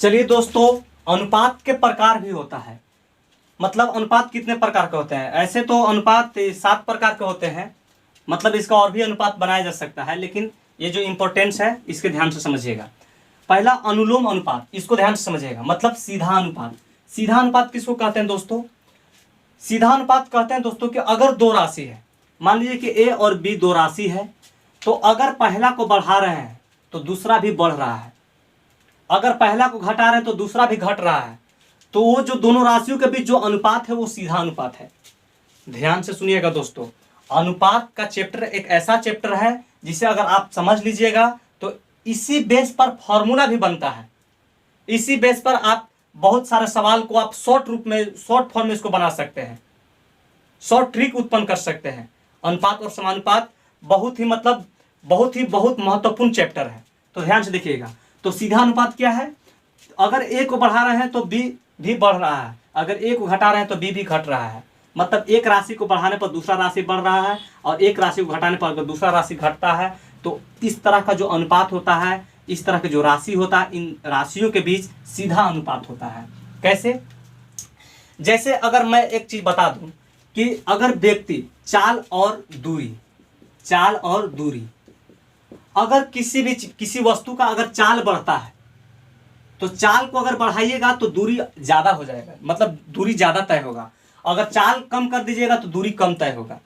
चलिए दोस्तों, अनुपात के प्रकार भी होता है। मतलब अनुपात कितने प्रकार के होते हैं? ऐसे तो अनुपात 7 प्रकार के होते हैं। मतलब इसका और भी अनुपात बनाया जा सकता है, लेकिन ये जो इम्पोर्टेंस है इसके ध्यान से समझिएगा। पहला अनुलोम अनुपात, इसको ध्यान से समझिएगा। मतलब सीधा अनुपात। सीधा अनुपात किसको कहते हैं दोस्तों? सीधा अनुपात कहते हैं दोस्तों कि अगर दो राशि है, मान लीजिए कि ए और बी दो राशि है, तो अगर पहला को बढ़ा रहे हैं तो दूसरा भी बढ़ रहा है, अगर पहला को घटा रहे हैं तो दूसरा भी घट रहा है, तो वो जो दोनों राशियों के बीच जो अनुपात है वो सीधा अनुपात है। ध्यान से सुनिएगा दोस्तों, अनुपात का चैप्टर एक ऐसा चैप्टर है जिसे अगर आप समझ लीजिएगा तो इसी बेस पर फॉर्मूला भी बनता है। इसी बेस पर आप बहुत सारे सवाल को आप शॉर्ट रूप में, शॉर्ट फॉर्म में इसको बना सकते हैं, शॉर्ट ट्रिक उत्पन्न कर सकते हैं। अनुपात और समानुपात बहुत महत्वपूर्ण चैप्टर है, तो ध्यान से देखिएगा। तो सीधा अनुपात क्या है? अगर ए को बढ़ा रहे हैं तो बी भी बढ़ रहा है, अगर ए को घटा रहे हैं तो बी भी घट रहा है। मतलब एक राशि को बढ़ाने पर दूसरा राशि बढ़ रहा है और एक राशि को घटाने पर अगर दूसरा राशि घटता है, तो इस तरह का जो अनुपात होता है, इस तरह का जो राशि होता है, इन राशियों के बीच सीधा अनुपात होता है। कैसे? जैसे अगर मैं एक चीज बता दूं कि अगर व्यक्ति चाल और दूरी, अगर किसी वस्तु का अगर चाल बढ़ता है तो चाल को अगर बढ़ाइएगा तो दूरी ज्यादा हो जाएगा, मतलब दूरी ज्यादा तय होगा। अगर चाल कम कर दीजिएगा तो दूरी कम तय होगा।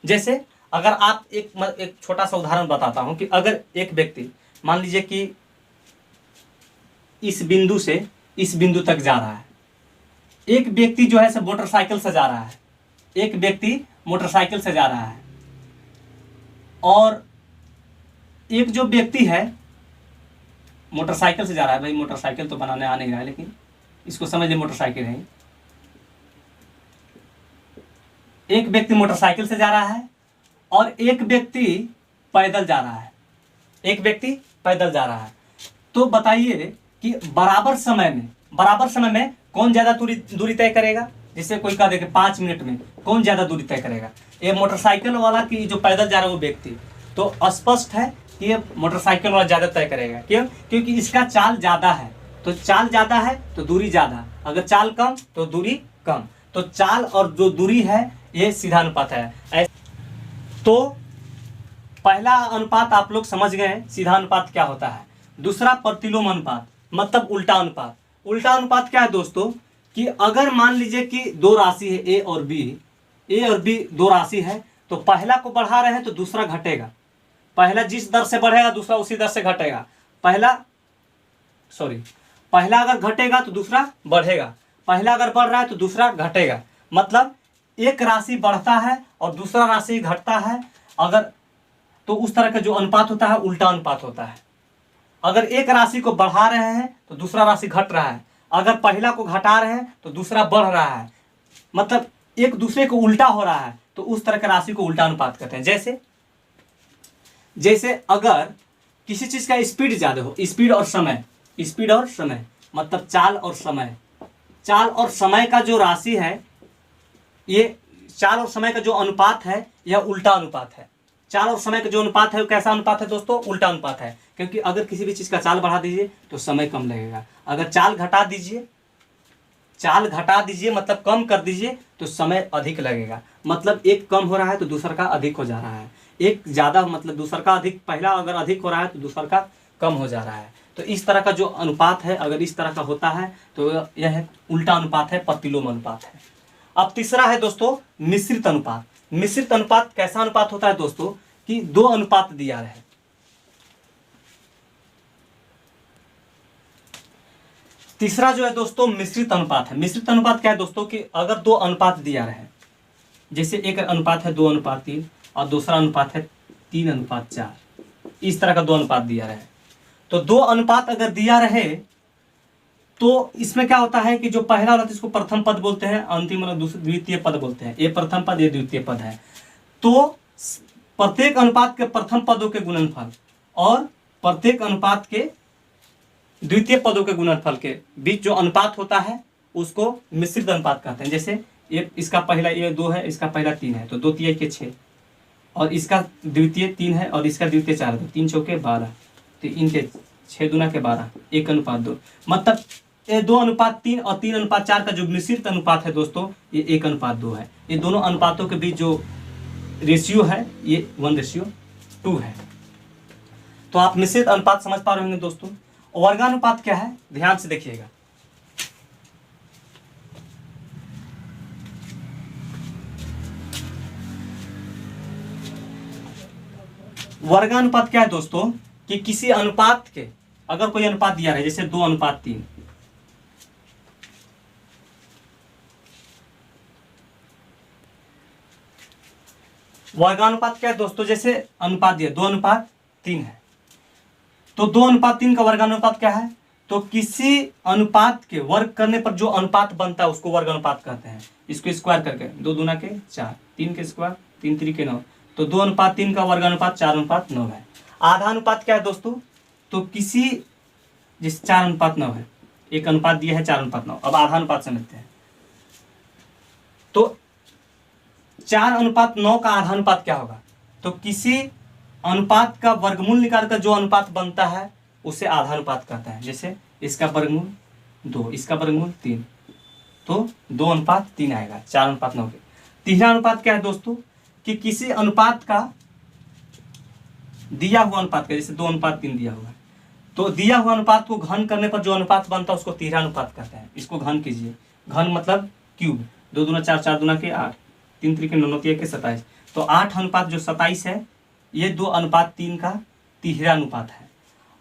जैसे अगर आप एक छोटा सा उदाहरण बताता हूं कि अगर एक व्यक्ति मान लीजिए कि इस बिंदु से इस बिंदु तक जा रहा है, एक व्यक्ति जो है मोटरसाइकिल से जा रहा है, एक व्यक्ति मोटरसाइकिल से जा रहा है, और एक जो व्यक्ति है मोटरसाइकिल से जा रहा है, भाई मोटरसाइकिल तो बनाने आ नहीं रहा है, लेकिन इसको समझ लीजिए मोटरसाइकिल है। एक व्यक्ति मोटरसाइकिल से जा रहा है और एक व्यक्ति पैदल जा रहा है, एक व्यक्ति पैदल जा रहा है। तो बताइए कि बराबर समय में कौन ज्यादा दूरी तय करेगा? जिससे कोई कह दे कि 5 मिनट में कौन ज्यादा दूरी तय करेगा? ये मोटरसाइकिल वाला कि जो पैदल जा रहा है वो व्यक्ति? तो स्पष्ट है कि ये मोटरसाइकिल वाला ज्यादा तय करेगा। क्यों? क्योंकि इसका चाल ज्यादा है, तो चाल ज्यादा है तो दूरी ज्यादा, अगर चाल कम तो दूरी कम। तो चाल और जो दूरी है ये सीधा अनुपात है। तो पहला अनुपात आप लोग समझ गए हैं, सीधा अनुपात क्या होता है। दूसरा प्रतिलोम अनुपात, मतलब उल्टा अनुपात। उल्टा अनुपात क्या है दोस्तों? कि अगर मान लीजिए कि दो राशि है ए और बी दो राशि है, तो पहला को बढ़ा रहे हैं तो दूसरा घटेगा। पहला जिस दर से बढ़ेगा दूसरा उसी दर से घटेगा। पहला अगर घटेगा तो दूसरा बढ़ेगा, पहला अगर बढ़ रहा है तो दूसरा घटेगा। मतलब एक राशि बढ़ता है और दूसरा राशि घटता है, अगर तो उस तरह का जो अनुपात होता है उल्टा अनुपात होता है। अगर एक राशि को बढ़ा रहे हैं तो दूसरा राशि घट रहा है, अगर पहला को घटा रहे हैं तो दूसरा बढ़ रहा है, मतलब एक दूसरे को उल्टा हो रहा है, तो उस तरह के राशि को उल्टा अनुपात कहते हैं। जैसे अगर किसी चीज का स्पीड ज्यादा हो, स्पीड और समय मतलब चाल और समय का जो राशि है, ये चाल और समय का जो अनुपात है यह उल्टा अनुपात है। चाल और समय का जो अनुपात है वो कैसा अनुपात है दोस्तों? उल्टा अनुपात है। क्योंकि अगर किसी भी चीज का चाल बढ़ा दीजिए तो समय कम लगेगा, अगर चाल घटा दीजिए मतलब कम कर दीजिए तो समय अधिक लगेगा। मतलब एक कम हो रहा है तो दूसरा का अधिक हो जा रहा है, एक ज्यादा मतलब दूसरा का अधिक, पहला अगर अधिक हो रहा है तो दूसरा का कम हो जा रहा है। तो इस तरह का जो अनुपात है अगर इस तरह का होता है तो यह उल्टा अनुपात है, प्रतिलोम अनुपात है। अब तीसरा है दोस्तों मिश्रित अनुपात। मिश्रित अनुपात कैसा अनुपात होता है दोस्तों? कि दो अनुपात दिया रहे। तीसरा जो है दोस्तों मिश्रित अनुपात है। मिश्रित अनुपात क्या है दोस्तों? कि अगर दो अनुपात दिया रहे, जैसे एक अनुपात है 2:3 और दूसरा अनुपात है 3:4, इस तरह का दो अनुपात दिया रहे। तो दो अनुपात अगर दिया रहे तो इसमें क्या होता है कि जो पहला वाला इसको प्रथम पद बोलते हैं, अंतिम वाला द्वितीय पद बोलते हैं। ये प्रथम पद, ये द्वितीय पद है। तो प्रत्येक अनुपात के प्रथम पदों के गुणनफल और प्रत्येक अनुपात के द्वितीय पदों के गुणनफल के बीच जो अनुपात होता है उसको मिश्रित अनुपात कहते हैं। जैसे ये इसका पहला ये 2 है, इसका पहला 3 है, तो 2 तिहाई के 6, और इसका द्वितीय 3 है और इसका द्वितीय 4 है, तो 3 चौके 12, तो इनके 6 दूना के 12, 1:2। मतलब ये 2:3 और 3:4 का जो मिश्रित अनुपात है दोस्तों, ये 1:2 है। ये दोनों अनुपातों के बीच जो रेशियो है ये 1:2 है। तो आप मिश्रित अनुपात समझ पा रहे होंगे दोस्तों। वर्गानुपात क्या है, ध्यान से देखिएगा। वर्गानुपात क्या है दोस्तों, कि किसी अनुपात के, अगर कोई अनुपात दिया है जैसे 2:3, वर्गानुपात क्या है दोस्तों, जैसे अनुपात दिया 2:3 है, तो 2:3 का वर्गानुपात क्या है, तो किसी अनुपात के वर्ग करने पर जो अनुपात बनता है उसको वर्गानुपात कहते हैं। इसको स्क्वायर करके 2 दूना के 4, 3 के स्क्वायर 3 3 के 9, तो 2:3 का वर्गानुपात 4:9 है। आधा अनुपात क्या है दोस्तों, तो किसी जिस 4:9 है, एक अनुपात दिया है 4:9। अब आधा अनुपात समझते हैं। तो 4:9 का आधा अनुपात क्या होगा, तो किसी अनुपात का वर्गमूल निकालकर जो अनुपात बनता है उसे आधा अनुपात कहता है। जैसे इसका वर्गमूल 2, इसका वर्गमूल 3, तो 2:3 आएगा 4:9 के। तीसरा अनुपात क्या है दोस्तों, कि किसी अनुपात का दिया हुआ अनुपात का, जैसे 2:3 दिया हुआ है, तो दिया हुआ अनुपात को घन करने पर जो अनुपात बनता है उसको तीसरा अनुपात कहते हैं। इसको घन कीजिए, घन मतलब क्यूब, 2 दूना 4, 4 दूना के 8, 3 3 के 9, 9 के 27, तो 8:27 है, ये 2:3 का तीसरा अनुपात है।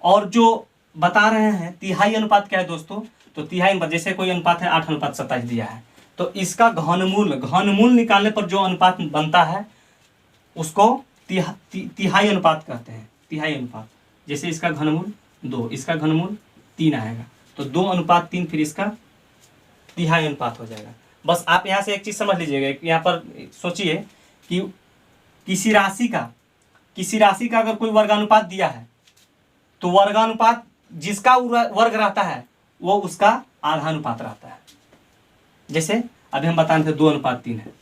और जो बता रहे हैं तिहाई अनुपात क्या है दोस्तों, तो तिहाई अनुपात, जैसे कोई अनुपात है 8:27 दिया है, तो इसका घनमूल निकालने पर जो अनुपात बनता है उसको तिहाई अनुपात कहते हैं। तिहाई अनुपात, जैसे इसका घनमूल 2, इसका घनमूल 3 आएगा, तो 2:3 फिर इसका तिहाई अनुपात हो जाएगा। बस आप यहाँ से एक चीज समझ लीजिएगा, यहाँ पर सोचिए कि किसी राशि का अगर कोई वर्गानुपात दिया है, तो वर्गानुपात जिसका वर्ग रहता है वो उसका आधा अनुपात रहता है। जैसे अभी हम बता रहे थे 2:3 है,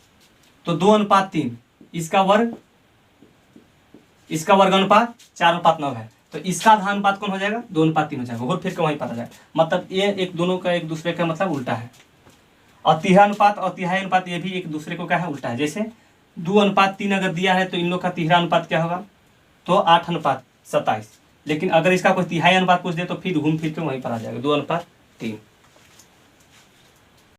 तो 2:3 इसका वर्गानुपात 4:9 है, तो इसका आधा अनुपात कौन हो जाएगा, 2:3 हो जाएगा। और फिर वहीं पता जाएगा, मतलब ये एक दोनों का एक दूसरे का मतलब उल्टा है। और तीसरा अनुपात और तिहाई अनुपात ये भी एक दूसरे को क्या है, उल्टा है। जैसे 2:3 अगर दिया है तो इन लोग का तीसरा अनुपात क्या होगा, तो 8:27। लेकिन अगर इसका कोई तिहाई अनुपात पूछ दे तो फिर घूम फिर के वहीं पर आ जाएगा 2:3।